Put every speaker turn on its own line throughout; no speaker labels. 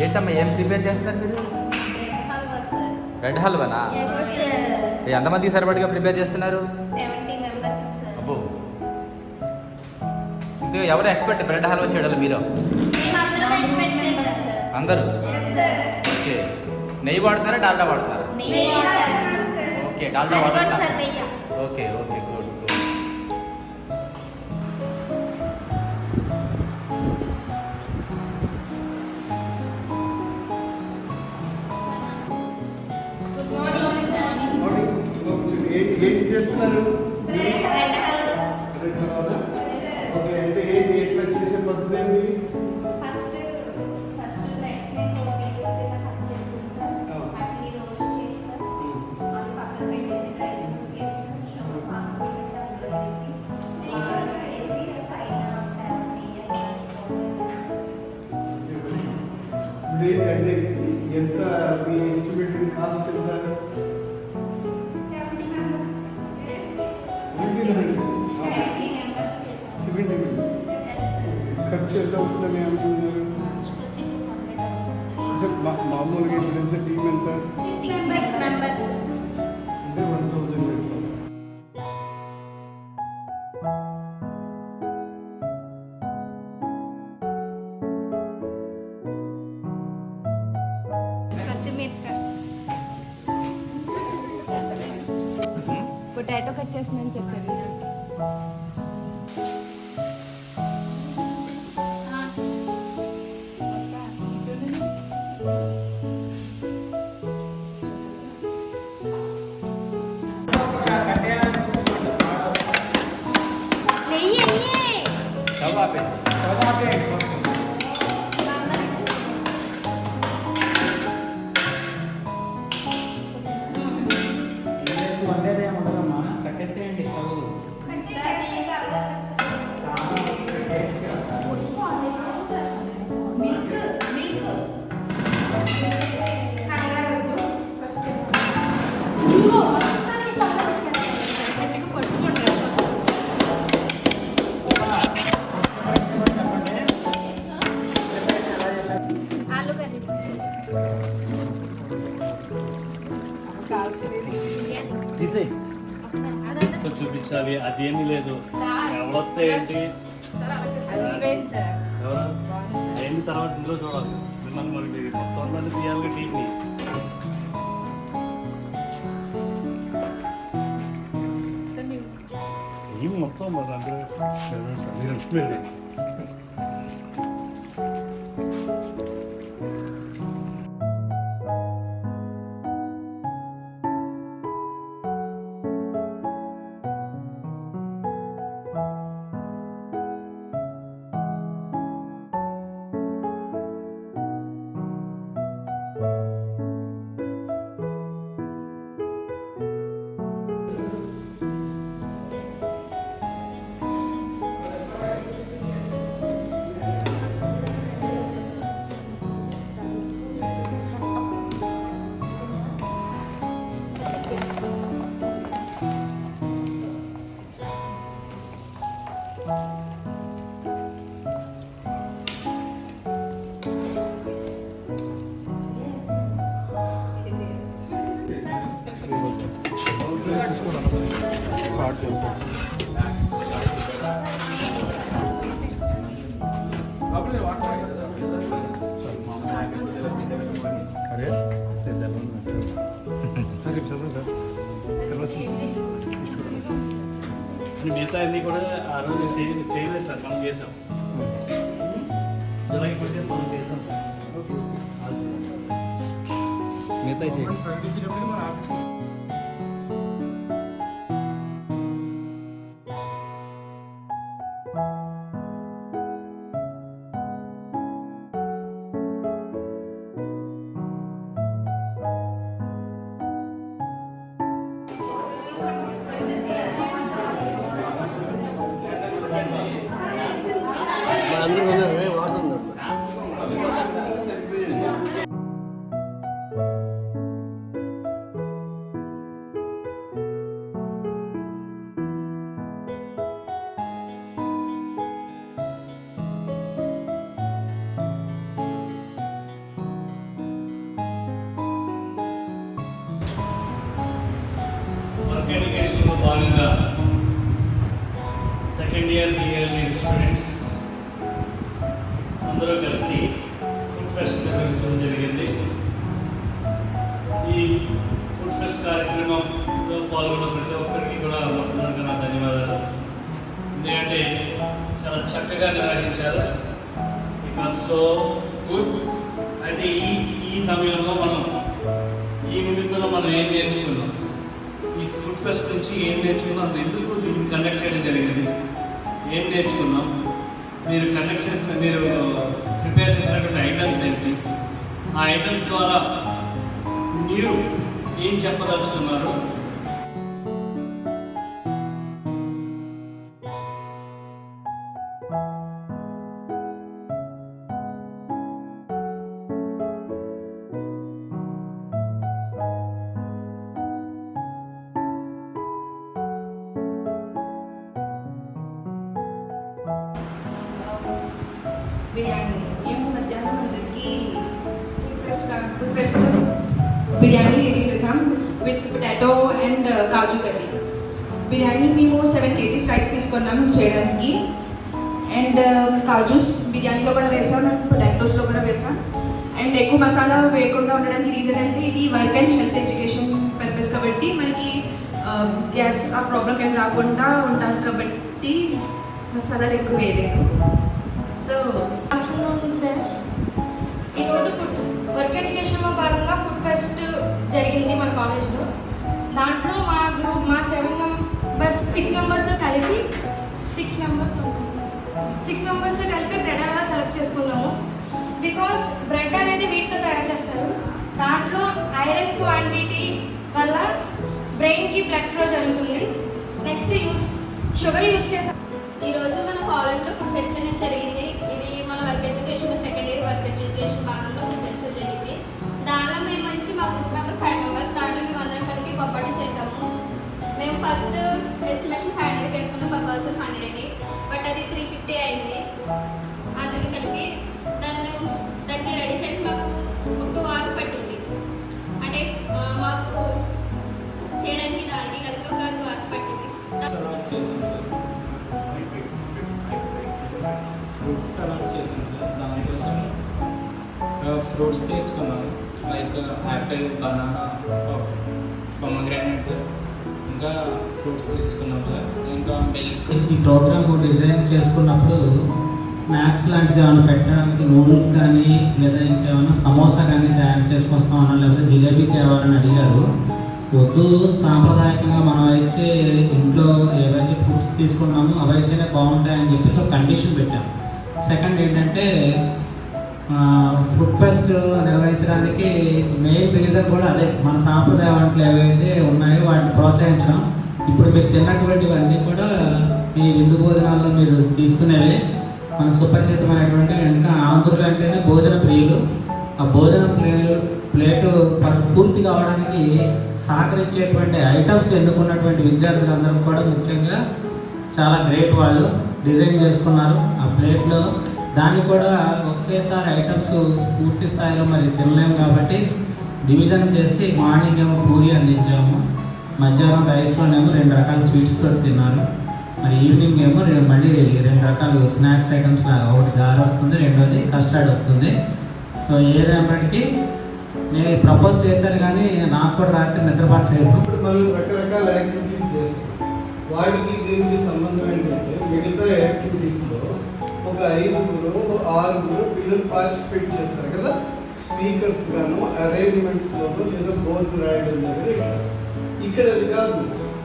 ఏంటమ్మా ఏం ప్రిపేర్ చేస్తారు మీరు? రెడ్ హల్వానా? ఎంతమందికి సరిపడిగా ప్రిపేర్ చేస్తున్నారు? అబ్బో, ఇది ఎవరు ఎక్స్పర్ట్ బ్రెడ్ హల్వా చేయడం? మీరు అందరూ? ఓకే. నెయ్యి వాడుతున్నారా డాల్డా వాడుతున్నారా? ఓకే, డాల్డా వాడుతున్నారా? Okay okay, good good.
ఏంటి చేస్తున్నారు? ఓకే, అంటే ఏంటి ఎట్లా చేసే పద్ధతి ఏంటి? అంటే ఎంత మీ ఎస్టిమేటెడ్ కాస్ట్ ఎంత? ఖర్చు ఎంత అవుతుందని అనుకుంటున్నారు? అంటే మామూలుగా ఇప్పుడు ఎంత టీం ఎంత అంటే 1000 పెడతారు.
పొటాటో కట్ చేస్తుందని చెప్పారు.
కట్టేసేయండి స్టవ్. తీసేయి.
చూపించాలి, అదేమీ లేదు. ఎవరొస్తే ఏంటి ఏంటి తర్వాత ఇందులో చూడాలి. మిమ్మల్ని మరి మొత్తం అందరినీ తీయాలి టీవీ. టీం మొత్తం మరి అందరూ అని మిగతా అన్నీ కూడా ఆ రోజు చేయలేదు సార్, మనం చేసాం. జులై 20 మనం చేసాం సార్.
మిగతా చేయండి.
ప్రకటించినప్పుడు మన ఆఫీస్కి
అందరూ ఉన్నారు వాడుతున్నారు.
వర్క్ ఎడ్యుకేషన్లో భాగంగా సెకండ్ ఇయర్ బిఎల్ఈ స్టూడెంట్స్ అందరూ కలిసి ఫుడ్ ఫెస్ట్ నిర్వహించడం జరిగింది. ఈ ఫుడ్ ఫెస్ట్ కార్యక్రమంలో పాల్గొన్న ప్రతి ఒక్కరికి కూడా మొట్టమొదటిగా నా ధన్యవాదాలు. ఎందుకంటే చాలా చక్కగా నిర్వహించారు. It so good. అయితే ఈ సమయంలో ఈ నిమిత్తంలో మనం ఏం నేర్చుకున్నాం, ఈ ఫుడ్ ఫెస్ట్ నుంచి ఏం నేర్చుకున్నాం, అసలు ఎందుకు ఇది కండక్ట్ చేయడం జరిగింది, ఏం నేర్చుకున్నాం, మీరు ప్రిపేర్ చేసినటువంటి ఐటమ్స్ ఏంటి, ఆ ఐటమ్స్ ద్వారా మీరు ఏం చెప్పదలుచుకున్నారు,
బిర్యానీ మేము మధ్యాహ్నం అందరికీ ఫుడ్ ఫెస్ట్లో బిర్యానీ రెడీ చేసాం with potato and kaju curry. Biryani మేము 7 kgs రైస్ తీసుకున్నాం చేయడానికి. అండ్ కాజూస్ బిర్యానీలో కూడా వేసాం అండ్ పొటాటోస్లో కూడా వేసాం. అండ్ ఎక్కువ మసాలా వేయకుండా ఉండడానికి రీజన్ అంటే ఇది work and health education purpose కాబట్టి మనకి గ్యాస్ ఆ ప్రాబ్లం ఏం రాకుండా ఉండాలి కాబట్టి మసాలాలు ఎక్కువ వేయలేదు. సో
ఆఫ్టర్నూన్ సెన్స్ ఈరోజు వర్క్ ఎడ్యుకేషన్లో భాగంగా ఫుడ్ ఫెస్ట్ జరిగింది మన కాలేజ్లో. దాంట్లో మా 7 మెంబర్స్ 6 మెంబర్స్ కలిపి 6 మెంబర్స్ కలిపి బ్రెడ్ హల్వా సెలెక్ట్ చేసుకున్నాము. బికాస్ బ్రెడ్ అనేది వీటితో తయారు చేస్తారు. దాంట్లో ఐరన్ క్వాంటిటీ వల్ల బ్రెయిన్కి బ్లడ్ ఫ్లో జరుగుతుంది. నెక్స్ట్ షుగర్ యూస్ చేస్తాం.
ఈరోజు మన కాలేజ్లో ఫుడ్ ఫెస్ట్ అనేది జరిగింది. ఇది మన work education second year work education భాగంలో ఫుడ్ ఫెస్ట్ జరిగింది. దానిలో మేము వచ్చి మా గ్రూప్ మెంబర్స్ 5 మెంబర్స్, దాంట్లో మేము అందరం కలిపి బొబ్బట్లు చేసాము. మేము ఫస్ట్ ఎస్టిమేషన్ 500 వేసుకున్నాం, per person 100 అని. బట్ అది 350 అయింది అందరికి కలిపి. దాన్ని రెడీ చేయడానికి మాకు 2 hours పట్టింది. అంటే మాకు చేయడానికి దానికి కలిపి ఒక 2 hours పట్టింది.
ఫ్రూట్స్ సలాడ్ చేసాం సార్. దానికోసం ఫ్రూట్స్ తీసుకున్నాం, లైక్ యాపిల్, బనానా, పొమగ్రానైట్, ఇంకా ఫ్రూట్స్ తీసుకున్నాం సార్. ఇంకా మిల్క్.
ఈ ప్రోగ్రామ్ డిజైన్ చేసుకున్నప్పుడు స్నాక్స్ లాంటిది ఏమైనా పెట్టడానికి నూడిల్స్ కానీ లేదా ఇంకేమైనా సమోసా కానీ తయారు చేసుకొస్తామన్నా లేకపోతే జిలేబీ తేవాలని అడిగారు. వద్దు, సాంప్రదాయకంగా మనం అయితే ఇంట్లో ఏవైతే ఫుడ్స్ తీసుకున్నామో అవైతేనే బాగుంటాయని చెప్పేసి ఒక కండిషన్ పెట్టాం. సెకండ్ ఏంటంటే ఫుడ్ ఫెస్ట్ నిర్వహించడానికి మెయిన్ రీజన్ కూడా అదే, మన సాంప్రదాయ వంటలు ఏవైతే ఉన్నాయో వాటిని ప్రోత్సహించడం. ఇప్పుడు మీరు తిన్నటువంటివన్నీ కూడా మీ విందు భోజనాల్లో మీరు తీసుకునేవి. మనకు సుపరిచితమైనటువంటి ఇంకా ఆంధ్రులు అంటేనే భోజన ప్రియులు. ఆ భోజన ప్లేటు పూర్తి కావడానికి సహకరించేటువంటి ఐటమ్స్ ఎన్నుకున్నటువంటి విద్యార్థులందరూ కూడా ముఖ్యంగా చాలా గ్రేట్. వాళ్ళు డిజైన్ చేసుకున్నారు ఆ ప్లేట్లో. దాన్ని కూడా ఒకేసారి ఐటమ్స్ పూర్తి స్థాయిలో మరి తినలేము కాబట్టి డివిజన్ చేసి మార్నింగ్ ఏమో పూరి అందించాము, మధ్యాహ్నం రైస్లోనేమో 2 రకాల స్వీట్స్ తోటి తిన్నారు, మరి ఈవినింగ్ ఏమో మళ్ళీ 2 రకాలు స్నాక్స్ ఐటమ్స్ లాగా, ఒకటి గారె వస్తుంది, రెండోది కస్టర్డ్ వస్తుంది. సో ఏదేపటికి నేను ప్రపోజ్ చేశాను కానీ నాకు కూడా రాత్రి నిద్ర పట్టలేదు.
ఇప్పుడు మళ్ళీ రకరకాల యాక్టివిటీస్ చేస్తాం. వాడికి దీనికి సంబంధం ఏంటంటే మిగతా యాక్టివిటీస్లో ఒక 5-6 పిల్లలు పార్టిసిపేట్ చేస్తారు కదా, స్పీకర్స్ గాను అరేంజ్మెంట్స్లోనూ లేదా బోర్డు రాయడం దగ్గర. ఇక్కడ అది కాదు,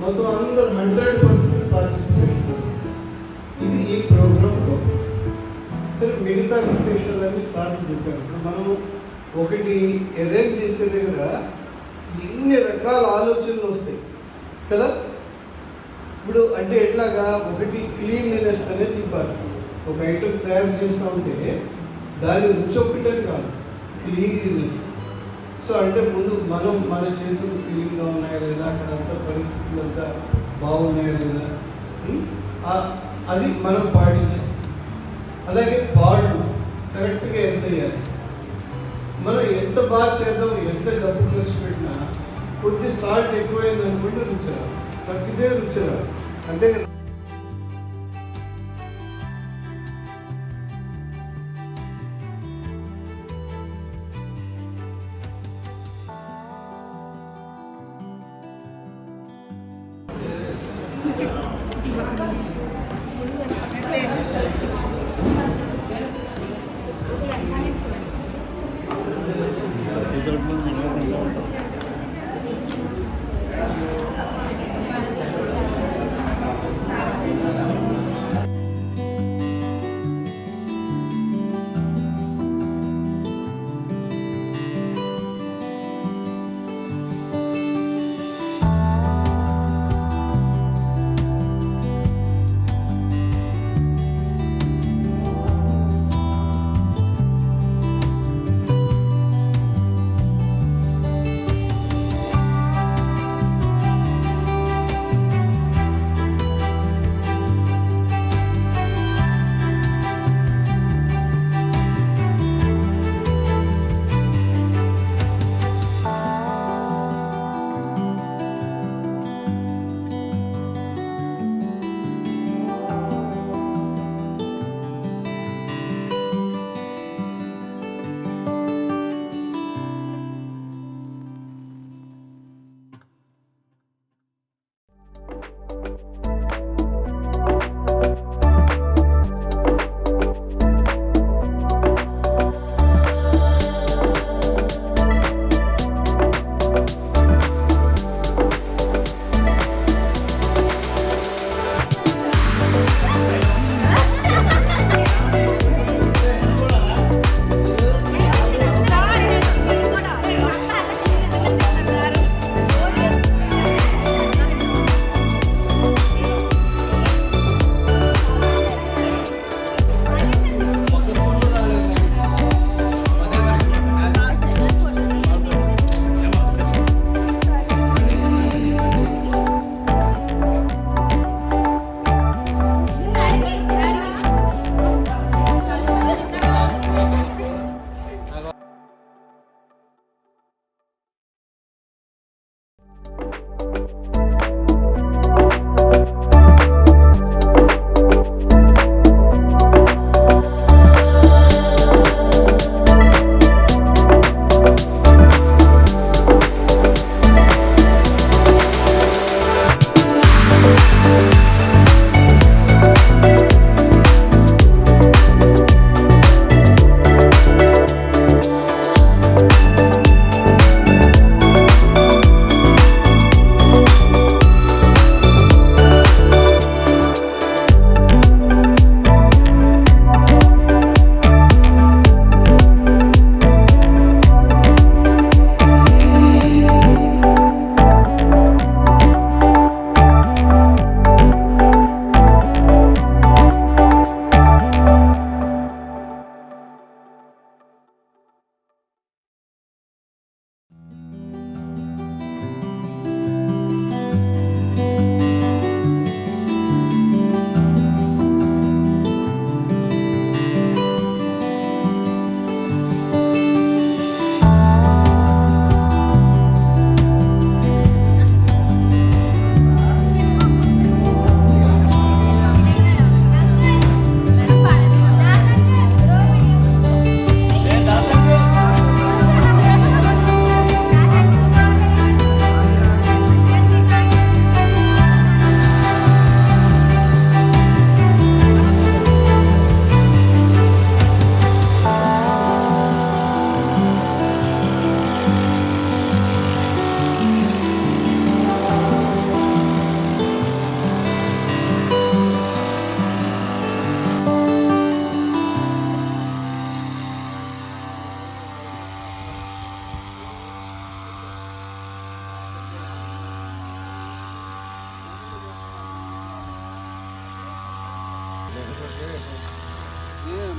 మొత్తం అందరూ 100% పార్టిసిపేట్. ఇది ఈ ప్రోగ్రాంలో. సరే, మిగతా విశేషాలన్నీ సార్లు చెప్పారు. ఇప్పుడు మనం ఒకటి అరేంజ్ చేసే దగ్గర ఎన్ని రకాల ఆలోచనలు వస్తాయి కదా. ఇప్పుడు అంటే ఎట్లాగా, ఒకటి క్లీన్లీనెస్ అనేది ఇవ్వాలి. ఒక ఐటమ్ తయారు చేస్తూ ఉంటే దాని రుచి ఒకటని కాదు, క్లీన్లీనెస్. సో అంటే ముందు మనం మన చేతులు క్లీన్గా ఉన్నాయా లేదా, అక్కడంతా పరిస్థితులు అంతా బాగున్నాయా లేదా, అది మనం పాటించాం. అలాగే పాళ్ళు కరెక్ట్గా ఎంత వేయాలి, మనం ఎంత బాగా చేద్దాం, ఎంత డబ్బు ఖర్చు పెట్టినా కొద్ది సాల్ట్ ఎక్కువైంది అనుకుంటే రుచి రాదు, తగ్గితే రుచి రాదు, అంతే కదా.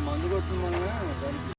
మందు కొడుతుంది దానికి